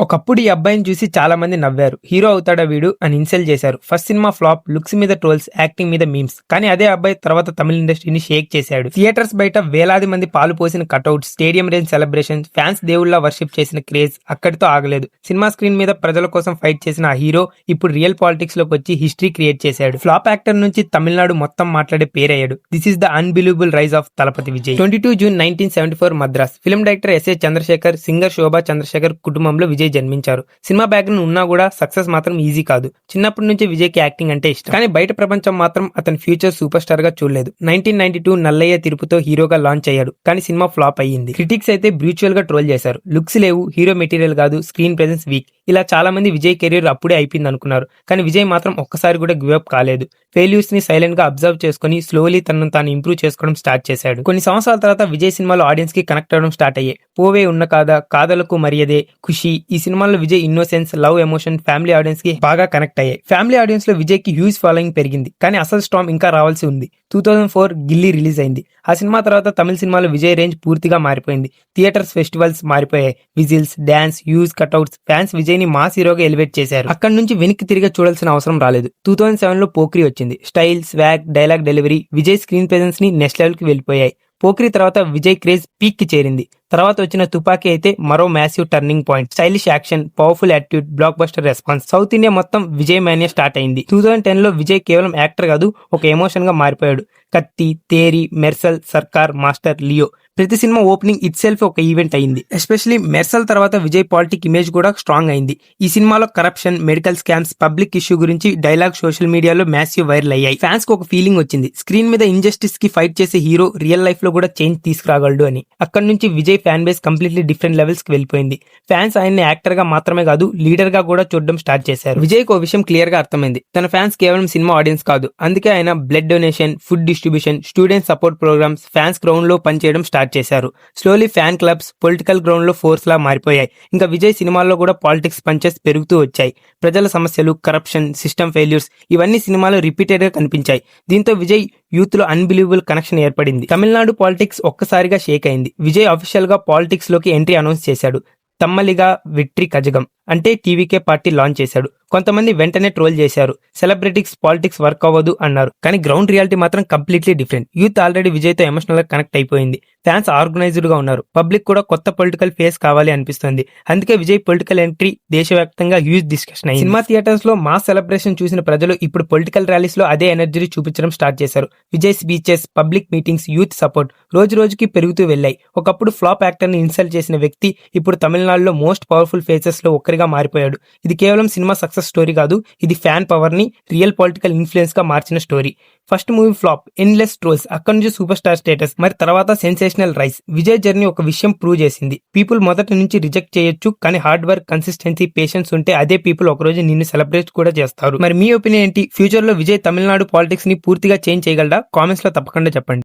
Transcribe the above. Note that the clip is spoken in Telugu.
ఒకప్పుడు ఈ అబ్బాయిని చూసి చాలా మంది నవ్వారు. హీరో అవుతాడా వీడు అని ఇన్సల్ట్ చేశారు. ఫస్ట్ సినిమా ఫ్లాప్, లుక్స్ మీద ట్రోల్స్, యాక్టింగ్ మీద మీమ్స్. కానీ అదే అబ్బాయి తర్వాత తమిళ ఇండస్ట్రీని షేక్ చేశాడు. థియేటర్స్ బయట వేలాది మంది పాలు పోసిన cutouts, stadium range celebrations, fans దేవుళ్లా వర్షిప్ చేసిన క్రేజ్ అక్కడితో ఆగలేదు. సినిమా స్క్రీన్ మీద ప్రజల కోసం ఫైట్ చేసిన ఆ హీరో ఇప్పుడు రియల్ పాలిటిక్స్ లోకి వచ్చి హిస్టరీ క్రియేట్ చేశాడు. ఫ్లాప్ యాక్టర్ నుంచి తమిళనాడు మొత్తం మాట్లాడే పేరయ్యాడు. This is the unbelievable rise of Thalapathy Vijay. 22 June 1974 Madras. Film director SA Chandrasekhar, singer శోభా చంద్రశేఖర్ కుటుంబంలో విజయ్ జన్మించారు. సినిమా బ్యాక్గ్రౌండ్ ఉన్నా కూడా సక్సెస్ మాత్రం ఈజీ కాదు. చిన్నప్పటి నుంచి విజయ్కి యాక్టింగ్ అంటే ఇష్టం. కానీ బయట ప్రపంచం మాత్రం అతని ఫ్యూచర్ సూపర్ స్టార్ గా చూడలేదు. 1992 నల్లయ్య తిరుపుతో హీరోగా లాంచ్ అయ్యాడు. కానీ సినిమా ఫ్లాప్ అయ్యింది. క్రిటిక్స్ అయితే బ్రూచువల్ గా ట్రోల్ చేశారు. లుక్స్ లేవు, హీరో మెటీరియల్ కాదు, స్క్రీన్ ప్రెజెన్స్ వీక్. ఇలా చాలా మంది విజయ్ కెరీర్ అప్పుడే అయిపోయింది అనుకున్నారు. కానీ విజయ్ మాత్రం ఒక్కసారి కూడా గివ్ అప్ కాలేదు. ఫెయిల్యూర్స్ ని సైలెంట్ గా అబ్జర్వ్ చేసుకుని స్లోలీ తనను తాను ఇంప్రూవ్ చేసుకోవడం స్టార్ట్ చేశాడు. కొన్ని సంవత్సరాల తర్వాత విజయ్ సినిమాలో ఆడియన్స్ కి కనెక్ట్ అవ్వడం స్టార్ట్ అయ్యాయి. పోవే ఉన్న కాదా, కాదలకు మరియదే, ఖుషి ఈ సినిమాల్లో Vijay innocence, love, emotion family audience కి బాగా కనెక్ట్ అయ్యాయి. ఫ్యామిలీ ఆడియన్స్ లో విజయ్ కి హ్యూజ్ ఫాలోయింగ్ పెరిగింది. కానీ అసలు స్టామ్ ఇంకా రావాల్సి ఉంది. 2004 గిల్లీ రిలీజ్ అయింది. ఆ సినిమా తర్వాత తమిళ సినిమాలో విజయ్ రేంజ్ పూర్తిగా మారిపోయింది. థియేటర్స్, ఫెస్టివల్స్ మారిపోయాయి. Whistles, dance, huge cutouts, fans Vijay ని మాస్ హీరోగా ఎలివేట్ చేశారు. అక్కడి నుంచి వెనక్కి తిరిగి చూడాల్సిన అవసరం రాలేదు. 2007 లో పోక్రీ వచ్చింది. Style, swag, dialogue delivery, Vijay screen presence ని నెక్స్ట్ లెవెల్ కి వెళ్ళిపోయాయి. పోక్రీ తర్వాత విజయ్ క్రేజ్ పీక్ కి చేరింది. తర్వాత వచ్చిన తుపాకీ అయితే మరో massive turning point. Stylish action, powerful attitude, block buster response. South India మొత్తం విజయ్ మానియా స్టార్ట్ అయింది. 2010 లో విజయ్ కేవలం యాక్టర్ కాదు, ఒక ఎమోషన్ గా మారిపోయాడు. కత్తి, తేరి, మెర్సల్, సర్కార్, మాస్టర్, లియో ప్రతి సినిమా ఓపెనింగ్ ఇట్ సెల్ఫ్ ఒక ఈవెంట్ అయింది. ఎస్పెషల్లీ మెర్సల్ తర్వాత విజయ్ పాలిటిక్ ఇమేజ్ కూడా స్ట్రాంగ్ అయింది. ఈ సినిమాలో corruption, medical scams, public issue గురించి డైలాగ్ సోషల్ మీడియాలో మ్యాసివ్ వైరల్ అయ్యాయి. ఫ్యాన్స్ కు ఒక ఫీలింగ్ వచ్చింది, స్క్రీన్ మీద ఇంజస్టిస్ కి ఫైట్ చేసే హీరో రియల్ లైఫ్ లో కూడా చేంజ్ తీసుకురాగలడు అని. అక్కడి నుంచి Vijay fan base completely different levels కి వెళ్ళిపోయింది. ఫ్యాన్స్ ఆయన్ని యాక్టర్ గా మాత్రమే కాదు, లీడర్ గా కూడా చూడడం స్టార్ట్ చేశారు. విజయ్ కు విషయం క్లియర్ గా అర్థమైంది, తన ఫ్యాన్స్ కేవలం సినిమా ఆడియన్స్ కాదు. అందుకే ఆయన blood donation, food distribution, student support programmes, fans ground లో పనిచేయడం స్టార్ట్ చేశారు. Slowly fan clubs political ground లో ఫోర్స్ లా మారిపోయాయి. ఇంకా విజయ్ సినిమాల్లో కూడా పాలిటిక్స్ పంచెస్ పెరుగుతూ వచ్చాయి. ప్రజల సమస్యలు, కరప్షన్, సిస్టమ్ ఫెయిల్యూర్స్ ఇవన్నీ సినిమాలో రిపీటెడ్ గా కనిపించాయి. దీంతో విజయ్ యూత్ లో అన్బిలీవబుల్ కనెక్షన్ ఏర్పడింది. తమిళనాడు పాలిటిక్స్ ఒక్కసారిగా షేక్ అయింది. విజయ్ అఫీషియల్ గా పాలిటిక్స్ లోకి ఎంట్రీ అనౌన్స్ చేశాడు. తమ్మలిగా వెట్రి కజగం అంటే టీవీకే పార్టీ లాంచ్ చేశాడు. కొంతమంది వెంటనే ట్రోల్ చేశారు, సెలబ్రిటీస్ పాలిటిక్స్ వర్క్ అవ్వదు అన్నారు. కానీ గ్రౌండ్ రియాలిటీ మాత్రం completely different. Youth already Vijay తో ఎమోషనల్ గా కనెక్ట్ అయిపోయింది. ఫ్యాన్స్ ఆర్గనైజ్డ్ గా ఉన్నారు. పబ్లిక్ కూడా కొత్త పొలిటికల్ ఫేస్ కావాలి అనిపిస్తుంది. అందుకే విజయ్ పొలిటికల్ ఎంట్రీ దేశవ్యాప్తంగా హ్యూజ్ డిస్కషన్ అయింది. సినిమా థియేటర్స్ లో మాస్ సెలబ్రేషన్ చూసిన ప్రజలు ఇప్పుడు పొలిటికల్ ర్యాలీస్ లో అదే ఎనర్జీ చూపించడం స్టార్ట్ చేశారు. Vijay speeches, public meetings, youth support రోజు రోజుకి పెరుగుతూ వెళ్ళాయి. ఒకప్పుడు ఫ్లాప్ యాక్టర్ ని ఇన్సల్ట్ చేసిన వ్యక్తి ఇప్పుడు తమిళనాడులో మోస్ట్ పవర్ఫుల్ ఫేసెస్ లో ఒక్కరిగా మారిపోయాడు. ఇది కేవలం సినిమా సక్సెస్ స్టోరీ కాదు, ఇది ఫ్యాన్ పవర్ ని రియల్ పొలిటికల్ ఇన్ఫ్లుయెన్స్ గా మార్చిన story. First movie flop, endless trolls, అక్కడి నుంచి సూపర్ స్టార్ స్టేటస్, మరి తర్వాత సెన్సేషనల్ రైస్. విజయ్ జర్నీ ఒక విషయం ప్రూవ్ చేసింది, పీపుల్ మొదటి నుంచి రిజెక్ట్ చేయొచ్చు, కానీ హార్డ్ వర్క్, కన్సిస్టెన్సీ, పేషెన్స్ ఉంటే అదే పీపుల్ ఒకరోజు నిన్ను సెలబ్రేట్ కూడా చేస్తారు. మరి మీ ఒపీనియన్ ఏంటి? ఫ్యూచర్ లో విజయ్ తమిళనాడు పాలిటిక్స్ ని పూర్తిగా చేంజ్ చేయగలడా? కామెంట్స్ లో తప్పకుండా చెప్పండి.